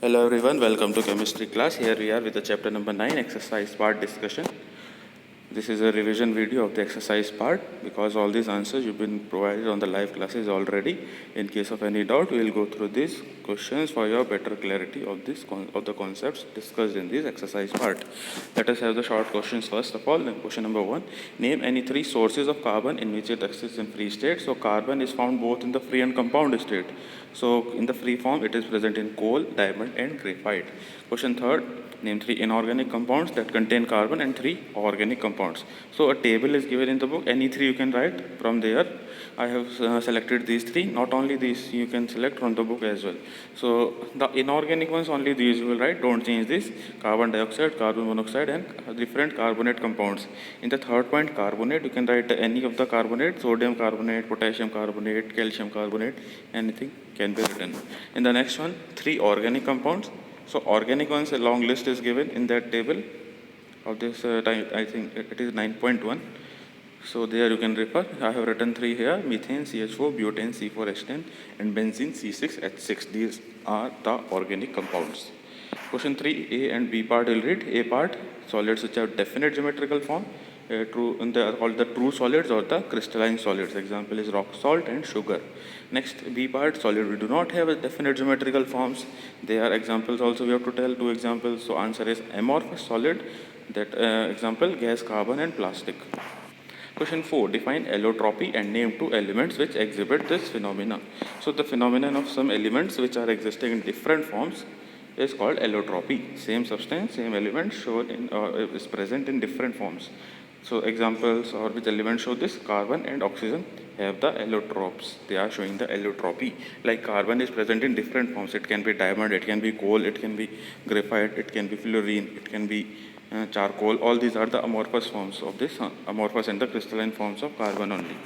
Hello everyone, welcome to chemistry class. Here we are with the chapter number 9 exercise part discussion. This is a revision video of the exercise part because all these answers you've been provided on the live classes already. In case of any doubt, we will go through these questions for your better clarity of the concepts discussed in this exercise part. Let us have the short questions first of all. Question number 1, name any 3 sources of carbon in which it exists in free state. So carbon is found both in the free and compound state. So in the free form, it is present in coal, diamond and graphite. Question third, name 3 inorganic compounds that contain carbon and 3 organic compounds. So a table is given in the book. Any 3 you can write from there. I have selected these 3. Not only these, you can select from the book as well. So the inorganic ones, only these you will write. Don't change this. Carbon dioxide, carbon monoxide and different carbonate compounds. In the third point, carbonate, you can write any of the carbonate, sodium carbonate, potassium carbonate, calcium carbonate, anything can be written. In the next one, 3 organic compounds. So organic ones, a long list is given in that table of this I think it is 9.1. So there you can refer. I have written 3 here: methane, CH4, butane, C4H10 and benzene, C6H6. These are the organic compounds. Question 3, A and B part will read. A part, solids which have definite geometrical form, they are called the true solids or the crystalline solids. Example is rock salt and sugar. Next, B part, solid we do not have a definite geometrical forms. They are examples also. We have to tell 2 examples. So answer is amorphous solid. That example, gas, carbon and plastic. Question 4, define allotropy and name 2 elements which exhibit this phenomena. So the phenomenon of some elements which are existing in different forms is called allotropy. Same substance, same element shown in is present in different forms. So examples or which elements show this: carbon and oxygen have the allotropes. They are showing the allotropy. Like carbon is present in different forms. It can be diamond, it can be coal, it can be graphite, it can be fluorine, it can be charcoal. All these are the amorphous forms of this, amorphous and the crystalline forms of carbon only.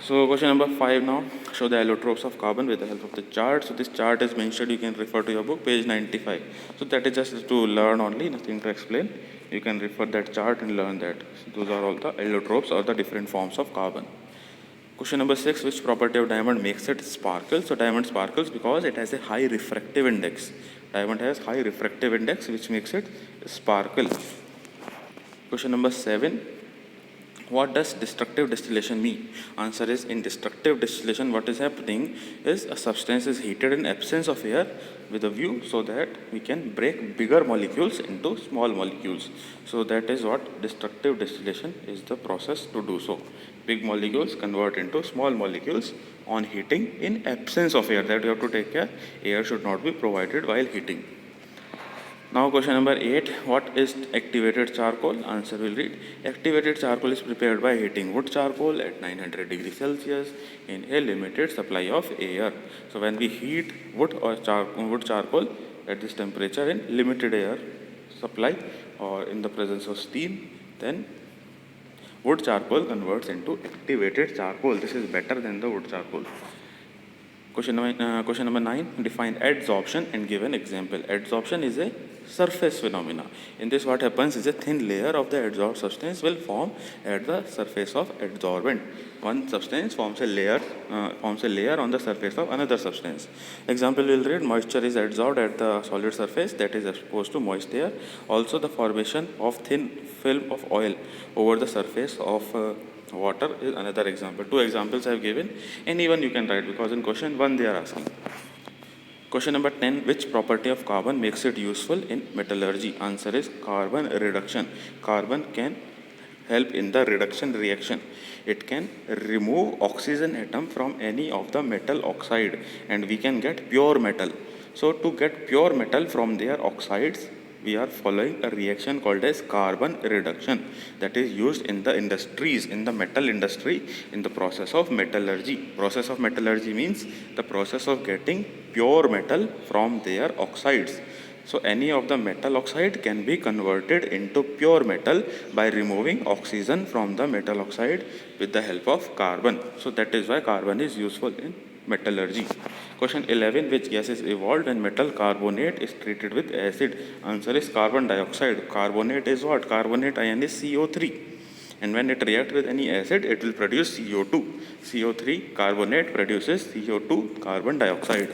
So question number 5 now, show the allotropes of carbon with the help of the chart. So this chart is mentioned, you can refer to your book, page 95. So that is just to learn only, nothing to explain. You can refer that chart and learn that. So those are all the allotropes or the different forms of carbon. Question number 6, which property of diamond makes it sparkle? So diamond sparkles because it has a high refractive index. Diamond has high refractive index which makes it sparkle. Question number 7, what does destructive distillation mean? Answer is, in destructive distillation what is happening is a substance is heated in absence of air with a view so that we can break bigger molecules into small molecules. So that is what destructive distillation is, the process to do so. Big molecules convert into small molecules on heating in absence of air. That you have to take care. Air should not be provided while heating. Now question number 8, what is activated charcoal? Answer will read, activated charcoal is prepared by heating wood charcoal at 900 degrees Celsius in a limited supply of air. So when we heat wood or wood charcoal at this temperature in limited air supply or in the presence of steam, then wood charcoal converts into activated charcoal. This is better than the wood charcoal. Question number 9, define adsorption and give an example. Adsorption is a surface phenomena. In this what happens is a thin layer of the adsorbed substance will form at the surface of adsorbent. One substance forms a layer on the surface of another substance. Example will read, moisture is adsorbed at the solid surface that is exposed to moist air. Also the formation of thin film of oil over the surface of water is another example. 2 examples I have given. Anyone you can write because in question 1 they are asking. Question number 10, which property of carbon makes it useful in metallurgy? Answer is carbon reduction. Carbon can help in the reduction reaction. It can remove oxygen atom from any of the metal oxide and we can get pure metal. So to get pure metal from their oxides, we are following a reaction called as carbon reduction that is used in the industries, in the metal industry, in the process of metallurgy. Process of metallurgy means the process of getting pure metal from their oxides. So any of the metal oxide can be converted into pure metal by removing oxygen from the metal oxide with the help of carbon. So that is why carbon is useful in metallurgy. Question 11, which gas is evolved when metal carbonate is treated with acid? Answer is carbon dioxide. Carbonate is what? Carbonate ion is CO3. And when it reacts with any acid, it will produce CO2. CO3 carbonate produces CO2, carbon dioxide.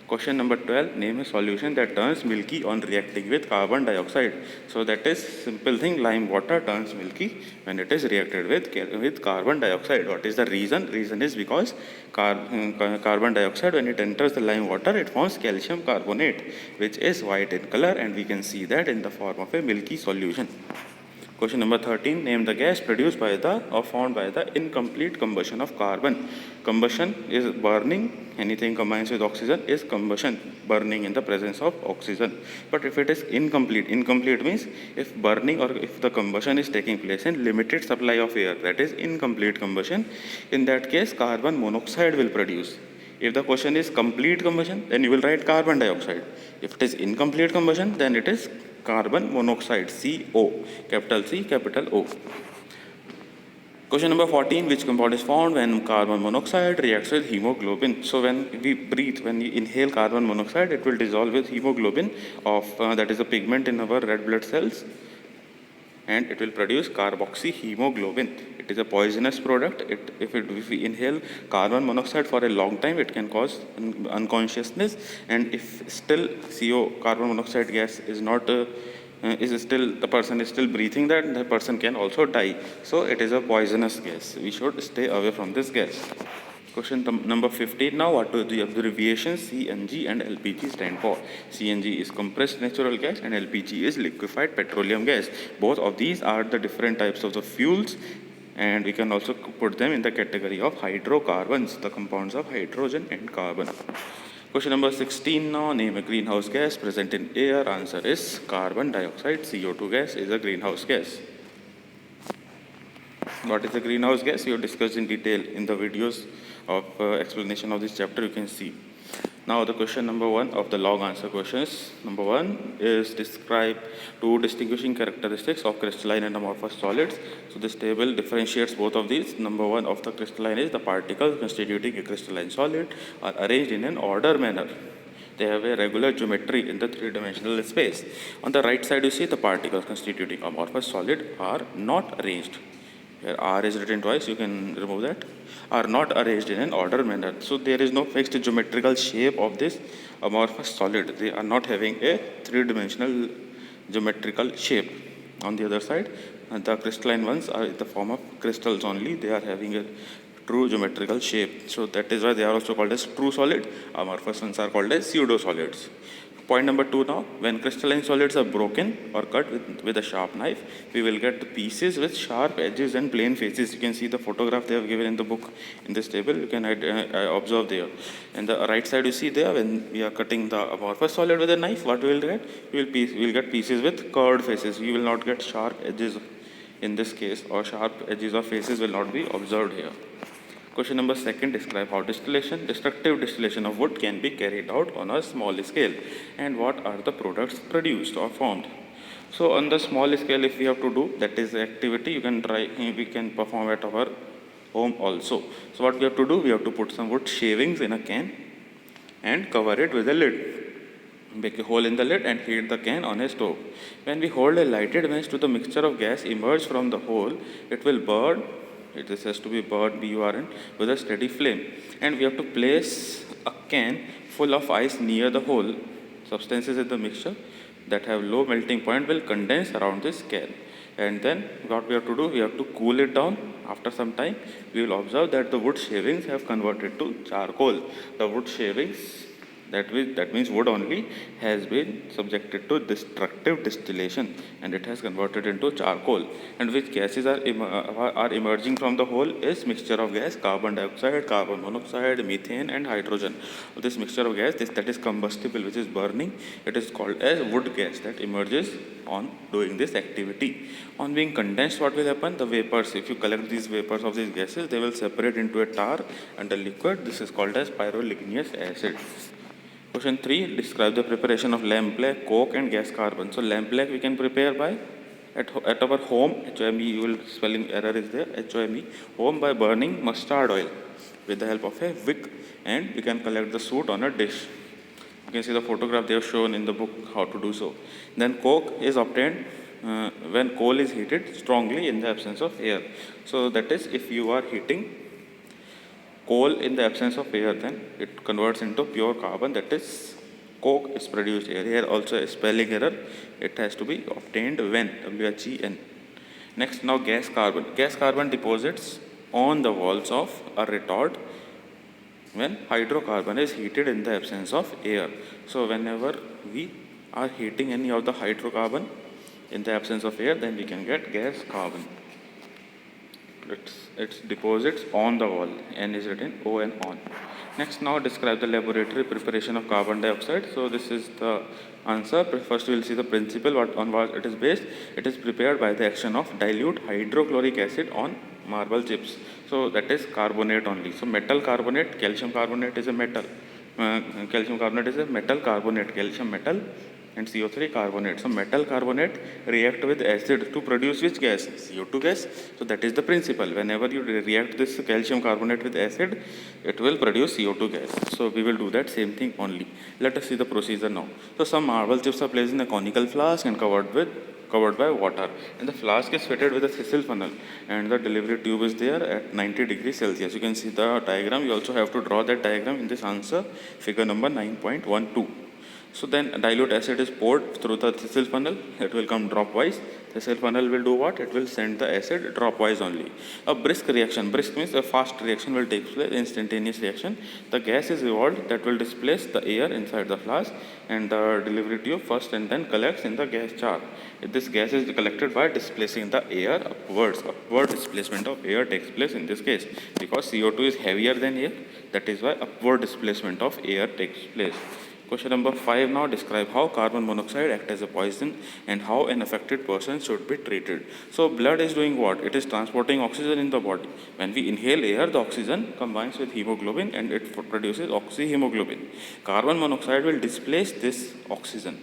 Question number 12, name a solution that turns milky on reacting with carbon dioxide. So that is simple thing, lime water turns milky when it is reacted with carbon dioxide. What is the reason? Reason is because carbon dioxide, when it enters the lime water, it forms calcium carbonate, which is white in color, and we can see that in the form of a milky solution. Question number 13, name the gas produced by the or formed by the incomplete combustion of carbon. Combustion is burning, anything combines with oxygen is combustion, burning in the presence of oxygen. But if it is incomplete, incomplete means if burning or if the combustion is taking place in limited supply of air, that is incomplete combustion. In that case, carbon monoxide will produce. If the question is complete combustion, then you will write carbon dioxide. If it is incomplete combustion, then it is carbon monoxide, CO, capital C, capital O. Question number 14, which compound is formed when carbon monoxide reacts with hemoglobin? So when we breathe, when we inhale carbon monoxide, it will dissolve with hemoglobin that is a pigment in our red blood cells, and it will produce carboxyhemoglobin. It is a poisonous product. If we inhale carbon monoxide for a long time, it can cause unconsciousness, and if still CO, carbon monoxide gas, is not the person is still breathing that, the person can also die. So it is a poisonous gas. We should stay away from this gas. Question number 15 now, what do the abbreviations CNG and LPG stand for? CNG is compressed natural gas and LPG is liquefied petroleum gas. Both of these are the different types of the fuels, and we can also put them in the category of hydrocarbons, the compounds of hydrogen and carbon. Question number 16 now, name a greenhouse gas present in air. Answer is carbon dioxide. CO2 gas is a greenhouse gas. What is a greenhouse gas? We have discussed in detail in the videos of explanation of this chapter, you can see. Now the question number 1 of the log answer questions. Number 1 is describe two distinguishing characteristics of crystalline and amorphous solids. So this table differentiates both of these. Number 1 of the crystalline is the particles constituting a crystalline solid are arranged in an order manner. They have a regular geometry in the three-dimensional space. On the right side, you see the particles constituting amorphous solid are not arranged. Here R is written twice, you can remove that. Are not arranged in an order manner. So there is no fixed geometrical shape of this amorphous solid. They are not having a three-dimensional geometrical shape. On the other side, the crystalline ones are in the form of crystals only. They are having a true geometrical shape. So that is why they are also called as true solid. Amorphous ones are called as pseudo-solids. Point number 2 now, when crystalline solids are broken or cut with a sharp knife, we will get the pieces with sharp edges and plain faces. You can see the photograph they have given in the book in this table. You can observe there. And the right side you see there, when we are cutting the amorphous solid with a knife, what we will get? We will get pieces with curved faces. We will not get sharp edges in this case, or sharp edges of faces will not be observed here. Question number 2, describe how destructive distillation of wood can be carried out on a small scale, and what are the products produced or formed. So on the small scale, if we have to do, that is the activity we can perform at our home also. So what we have to do, we have to put some wood shavings in a can and cover it with a lid. Make a hole in the lid and heat the can on a stove. When we hold a lighted match to the mixture of gas emerge from the hole, it will burn. It has to be burned, BURN, with a steady flame. And we have to place a can full of ice near the hole. Substances in the mixture that have low melting point will condense around this can. And then what we have to do, we have to cool it down. After some time, we will observe that the wood shavings have converted to charcoal. The wood shavings, that means wood only, has been subjected to destructive distillation, and it has converted into charcoal. And which gases are emerging from the hole is mixture of gas, carbon dioxide, carbon monoxide, methane, and hydrogen. This mixture of gas that is combustible, which is burning, it is called as wood gas that emerges on doing this activity. On being condensed, what will happen? The vapors, if you collect these vapors of these gases, they will separate into a tar and a liquid. This is called as pyroligneous acid. Question 3, describe the preparation of lampblack, coke, and gas carbon. So lampblack we can prepare by at our home, HOME, spelling error is there, HOME, home, by burning mustard oil with the help of a wick, and we can collect the soot on a dish. You can see the photograph they have shown in the book how to do so. Then coke is obtained when coal is heated strongly in the absence of air. So that is, if you are heating coal in the absence of air, then it converts into pure carbon, that is coke is produced here. Here also a spelling error, it has to be obtained when, WHEN. Next, now gas carbon. Gas carbon deposits on the walls of a retort when hydrocarbon is heated in the absence of air. So whenever we are heating any of the hydrocarbon in the absence of air, then we can get gas carbon. Its deposits on the wall, N is written ON on. Next, now describe the laboratory preparation of carbon dioxide. So this is the answer. First we will see the principle on what it is based. It is prepared by the action of dilute hydrochloric acid on marble chips. So that is carbonate only. So metal carbonate, calcium carbonate is a metal. Calcium carbonate is a metal carbonate, calcium metal, and CO3 carbonate. So metal carbonate react with acid to produce which gas? CO2 gas. So that is the principle. Whenever you react this calcium carbonate with acid, it will produce CO2 gas. So we will do that same thing only. Let us see the procedure now. So some marble chips are placed in a conical flask and covered by water, and the flask is fitted with a Thistle funnel, and the delivery tube is there at 90 degrees Celsius. You can see the diagram. You also have to draw that diagram in this answer, figure number 9.12. So then dilute acid is poured through the Thistle funnel. It will come dropwise. Thistle funnel will do what? It will send the acid dropwise only. A brisk reaction. Brisk means a fast reaction will take place, instantaneous reaction. The gas is evolved that will displace the air inside the flask, and the delivery tube first and then collects in the gas jar. This gas is collected by displacing the air upwards. Upward displacement of air takes place in this case, because CO2 is heavier than air. That is why upward displacement of air takes place. Question number 5 now, describe how carbon monoxide acts as a poison and how an affected person should be treated. So blood is doing what? It is transporting oxygen in the body. When we inhale air, the oxygen combines with hemoglobin and it produces oxyhemoglobin. Carbon monoxide will displace this oxygen.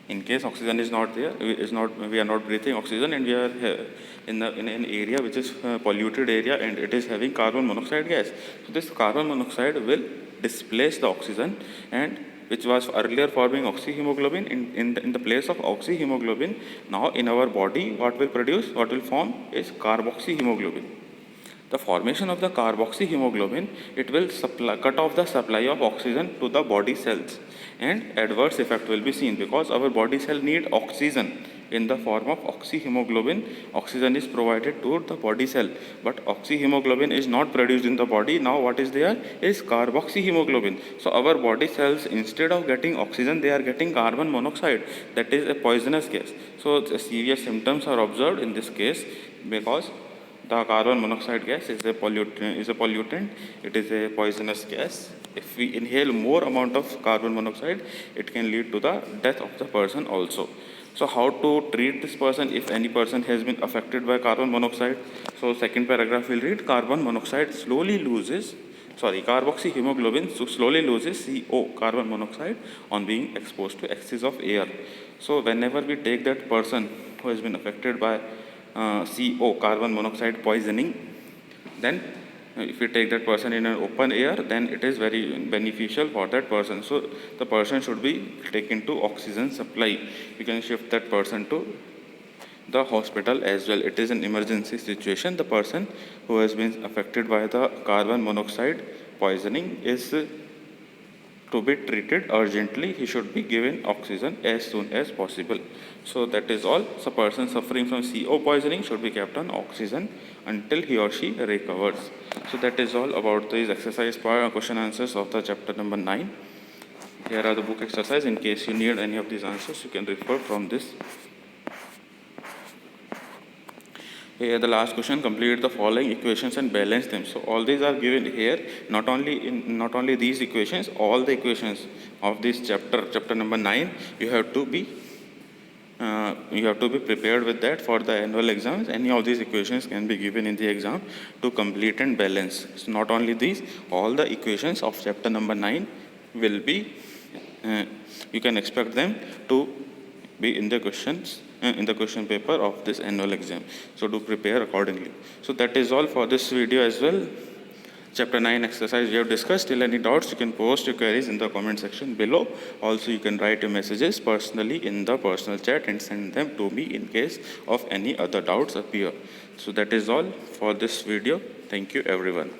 In case oxygen is not there, we are not breathing oxygen, and we are in an area which is polluted area, and it is having carbon monoxide gas. So this carbon monoxide will displace the oxygen, and which was earlier forming oxyhemoglobin, in the place of oxyhemoglobin, now in our body what will form is carboxyhemoglobin. The formation of the carboxyhemoglobin, it will cut off the supply of oxygen to the body cells, and adverse effect will be seen, because our body cell need oxygen in the form of oxyhemoglobin. Oxygen is provided to the body cell, but oxyhemoglobin is not produced in the body. Now what is there is carboxyhemoglobin. So our body cells, instead of getting oxygen, they are getting carbon monoxide. That is a poisonous gas. So serious symptoms are observed in this case, because the carbon monoxide gas is a pollutant. It is a poisonous gas. If we inhale more amount of carbon monoxide, it can lead to the death of the person also. So how to treat this person if any person has been affected by carbon monoxide? So second paragraph will read, carboxyhemoglobin slowly loses CO, carbon monoxide, on being exposed to excess of air. So whenever we take that person who has been affected by CO, carbon monoxide poisoning, then if we take that person in an open air, then it is very beneficial for that person. So the person should be taken to oxygen supply. You can shift that person to the hospital as well. It is an emergency situation. The person who has been affected by the carbon monoxide poisoning is to be treated urgently. He should be given oxygen as soon as possible. So that is all. So person suffering from CO poisoning should be kept on oxygen until he or she recovers. So that is all about these exercise question answers of the chapter number 9. Here are the book exercise. In case you need any of these answers, you can refer from this. Here the last question, complete the following equations and balance them. So all these are given here. Not only these equations, all the equations of this chapter number 9, you have to be prepared with that for the annual exams. Any of these equations can be given in the exam to complete and balance. So not only these, all the equations of chapter number 9 will be, you can expect them to be in the questions, in the question paper of this annual exam. So do prepare accordingly. So that is all for this video as well. Chapter 9 exercise we have discussed. Still any doubts, you can post your queries in the comment section below. Also you can write your messages personally in the personal chat and send them to me in case of any other doubts appear. So that is all for this video. Thank you everyone.